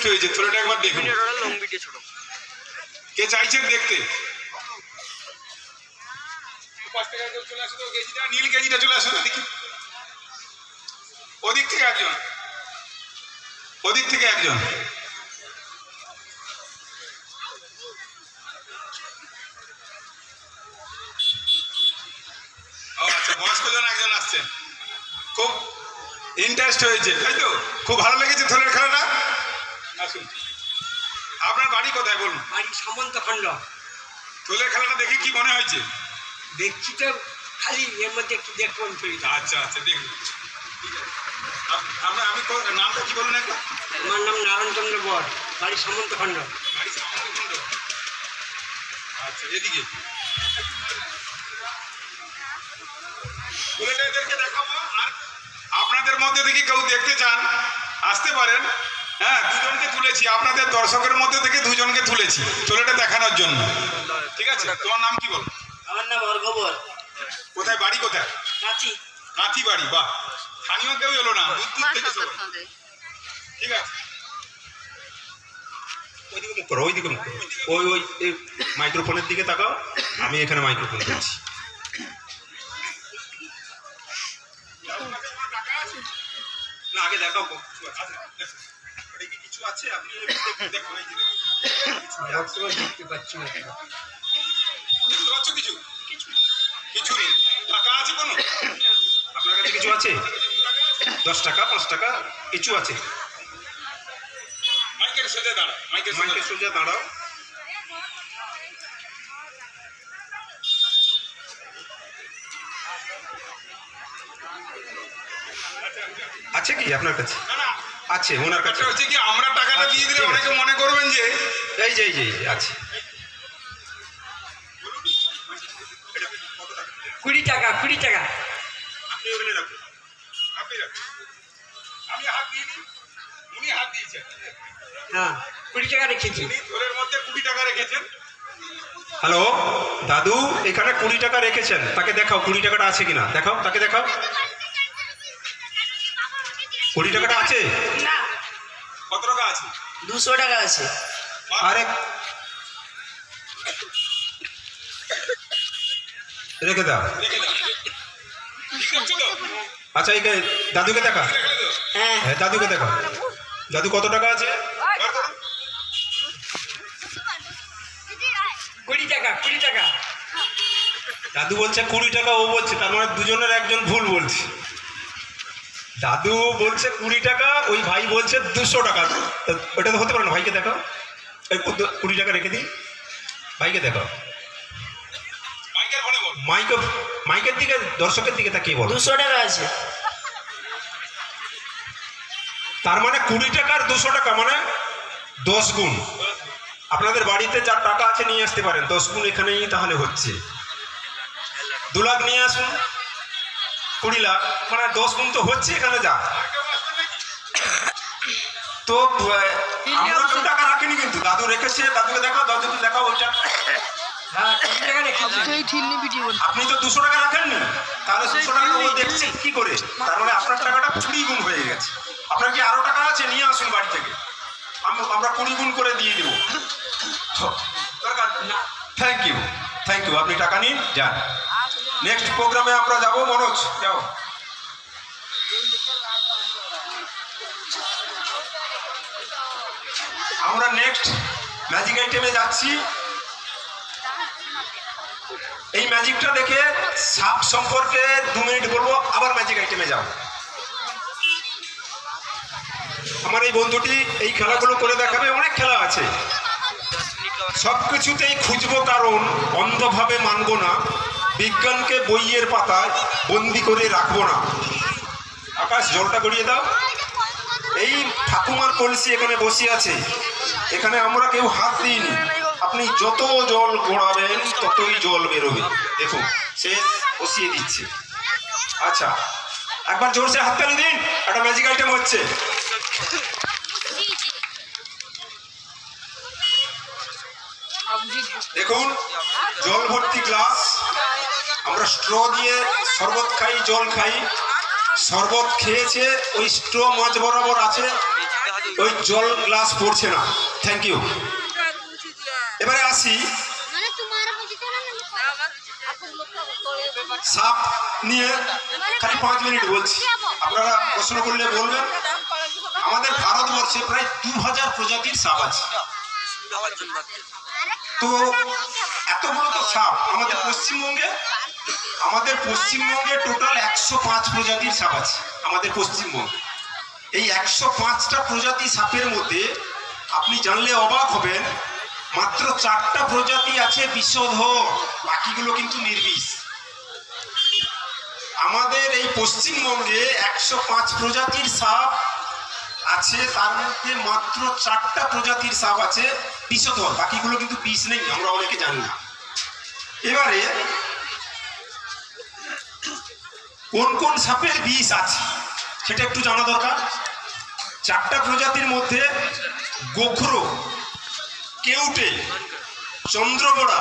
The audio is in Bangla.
ইন্টারেস্ট হয়েছে, থ্রোটা একবার দেখুন। কে চাইছেন দেখতে? চলে আসো তো, গেজিটা নীল গেজিটা চলে আসো দেখি। ওদিক থেকে একজন, ওদিক থেকে একজন। আচ্ছা, বয়স্ক জন একজন আসছেন, খুব ইন্টারেস্ট হয়েছে তাই তো? খুব ভালো লেগেছে থলের খেলাটা। আসুন, আপনার বাড়ি কোথায় বলুন? বাড়ি সামন্তখণ্ড। থলের খেলাটা দেখে কি মনে হয়েছে? দেখছি তো খালি এর মধ্যে একটু দেখুন চরিত্র। আচ্ছা আচ্ছা, দেখুন। আমরা আমি নামটা কি বলুন একটা? আমার নাম নারায়ণচন্দ্র বর, বাড়ি সামন্তখণ্ড। বাড়ি সামন্তখণ্ড। আচ্ছা, এদিকে থলেটা এদেরকে দেখাবো। আর আপনাদের মধ্যে থেকে কেউ দেখতে চান আসতে পারেন। হ্যাঁ, দুজনকে তুলেছি, আপনাদের দর্শকের মধ্যে থেকে দুজনকে তুলেছি থলেটা দেখানোর জন্য। ঠিক আছে, তোমার নাম কি বল? আমার নাম অর্ঘবর। কোথায় বাড়ি কোথায়? কাঁচি। কাঁথি বাড়ি। বাহ, স্থানীয় কেউ এলো না, দূর দূর থেকে সবাই। ঠিক আছে, ওইদিকে মুখ করো, ওইদিকে মুখ করো, ওই ওই মাইক্রোফোনের দিকে তাকাও, আমি এখানে মাইক্রোফোন করছি। না আগে দেখাও কিছু আছে, আপনি দেখুন। এই যে দেখতে পাচ্ছি না। দেখতে পাচ্ছ কিছু? কিছু নেই। টাকা আছে কোনো? আপনার কাছে কিছু আছে? 10 টাকা, 5 টাকা কিছু আছে? মাইকের সোজা দাঁড়া, মাইকের সোজা দাঁড়াও। আছে কি আপনার কাছে? না না, আছে ওনার কাছে। হচ্ছে কি, আমরা টাকাটা দিয়ে দিলে ঠিক আছে। অনেকে মনে করবেন যে এই যে আছে। 20 টাকা, 20 টাকা। আপনি ওখানে রাখুন, আপনি রাখুন। আমি হাত দিইনি, উনি হাত দিয়েছেন। হ্যাঁ, 20 টাকা রেখেছি। উনি থলের মধ্যে 20 টাকা রেখেছেন। হ্যালো দাদু, এখানে 20 টাকা রেখেছেন, তাকে দেখাও 20 টাকাটা আছে কিনা, দেখাও, তাকে দেখাও। 20 টাকাটা আছে? না, কত টাকা আছে? 200 টাকা আছে। আরে রেখে দাও। রেখে দাও। ঠিক আছে তো? আচ্ছা, এই দাদুকে দেখা। রেখে দাও। হ্যাঁ, হ্যাঁ, দাদুকে দেখা। দাদু কত টাকা আছে? 20 টাকা, 20 টাকা। দাদু বলছে 20 টাকা, ও বলছে, তার মানে দুজনের একজন ভুল বলছে। দাদু বলছে 20 টাকা, ওই ভাই বলছে 200 টাকা। ওটা তো হতে পারে না, ভাইকে দেখাও। এই 20 টাকা রেখে দিই, ভাইকে দেখাও। মাইকের ফোনে বল। মাইকের দিকে, দর্শকের দিকে তাকিয়ে বলো। 200 টাকা আছে। তার মানে 20 টাকার 200 টাকা মানে 10 গুণ। আপনাদের বাড়িতে যার টাকা আছে নিয়ে আসতে পারেন, 10 গুণ এখানেই তাহলে হচ্ছে। 2 লাখ নিয়ে আসুন, 20 লাখ মানে 10 গুণ তো হচ্ছে এখানে। যা তো আমরা কেউ টাকা রাখিনি কিন্তু, দাদু রেখেছে। দাদুকে দেখাও, দাদুকে দেখাও ওইটা। হ্যাঁ, 20 টাকা রেখেছি। আপনি তো 200 টাকা রাখেননি, তাহলে 200 টাকা ও দেখছে কি করে? তার মানে আপনার টাকাটা 20 গুণ হয়ে গেছে। আপনার কি আরো টাকা আছে? নিয়ে আসুন বাড়ি থেকে, আমরা 20 গুণ করে দিয়ে দেবো। থ্যাংক ইউ, আপনি টাকা নিন, যান। নেক্সট প্রোগ্রামে আমরা যাব। মনোজ, যাও। আমরা নেক্সট ম্যাজিক আইটেমে যাচ্ছি। এই ম্যাজিকটা দেখে সাপ সম্পর্কে 2 মিনিট বলবো, আবার ম্যাজিক আইটেমে যাও। আমার এই বন্ধুটি এই খেলাগুলো করে দেখাবে। অনেক খেলা আছে, সব কিছুতেই খুঁজবো কারণ, অন্ধভাবে মানবো না, বিজ্ঞানকে বইয়ের পাতায় বন্দি করে রাখবো না। আকাশ, জলটা গড়িয়ে দাও। এই ঠাকুমার কলসি এখানে বসে আছে, এখানে আমরা কেউ হাত দিইনি। আপনি যত জল গড়াবেন ততই জল বেরোবে। দেখুন, সে বসিয়ে দিচ্ছে। আচ্ছা, একবার জোরসে হাততালি দিন, একটা ম্যাজিক আইটেম হচ্ছে। দেখুন, জল ভর্তি গ্লাস, আমরা স্ট্র দিয়ে শরবত খাই, জল খাই। শরবত খেয়েছে, ওই স্ট্র মাঝ বরাবর আছে। ওই জল গ্লাস পড়ছে না। Thank you. এবারে আসি मैंने तुम्हारा पूछी थी ना आप लोग का সাপ নিয়ে খালি 5 মিনিট বলছি, আপনারা প্রশ্ন করলে বলবেন। আমাদের ভারতবর্ষে প্রায় 2000 প্রজাতির সাপ আছে। তো এতগুলো তো সাপ আমাদের পশ্চিমবঙ্গে টোটাল 105 প্রজাতির সাপ আছে আমাদের পশ্চিমবঙ্গে। এই 105টা প্রজাতি সাপের মধ্যে আপনি জানলে অবাক হবেন, মাত্র 4টা প্রজাতি আছে বিষধর, বাকিগুলো কিন্তু নির্বিষ। আমাদের এই পশ্চিমবঙ্গে 105 প্রজাতির সাপ আছে, তার মধ্যে মাত্র 4টা প্রজাতির সাপ আছে বিষধর, বাকিগুলো কিন্তু বিষ নেই, আমরা অনেকে জানি না। এবারে কোন কোন সাপের বিষ আছে সেটা একটু জানা দরকার। 4টা প্রজাতির মধ্যে গোখরো, কেউটে, চন্দ্রবড়া,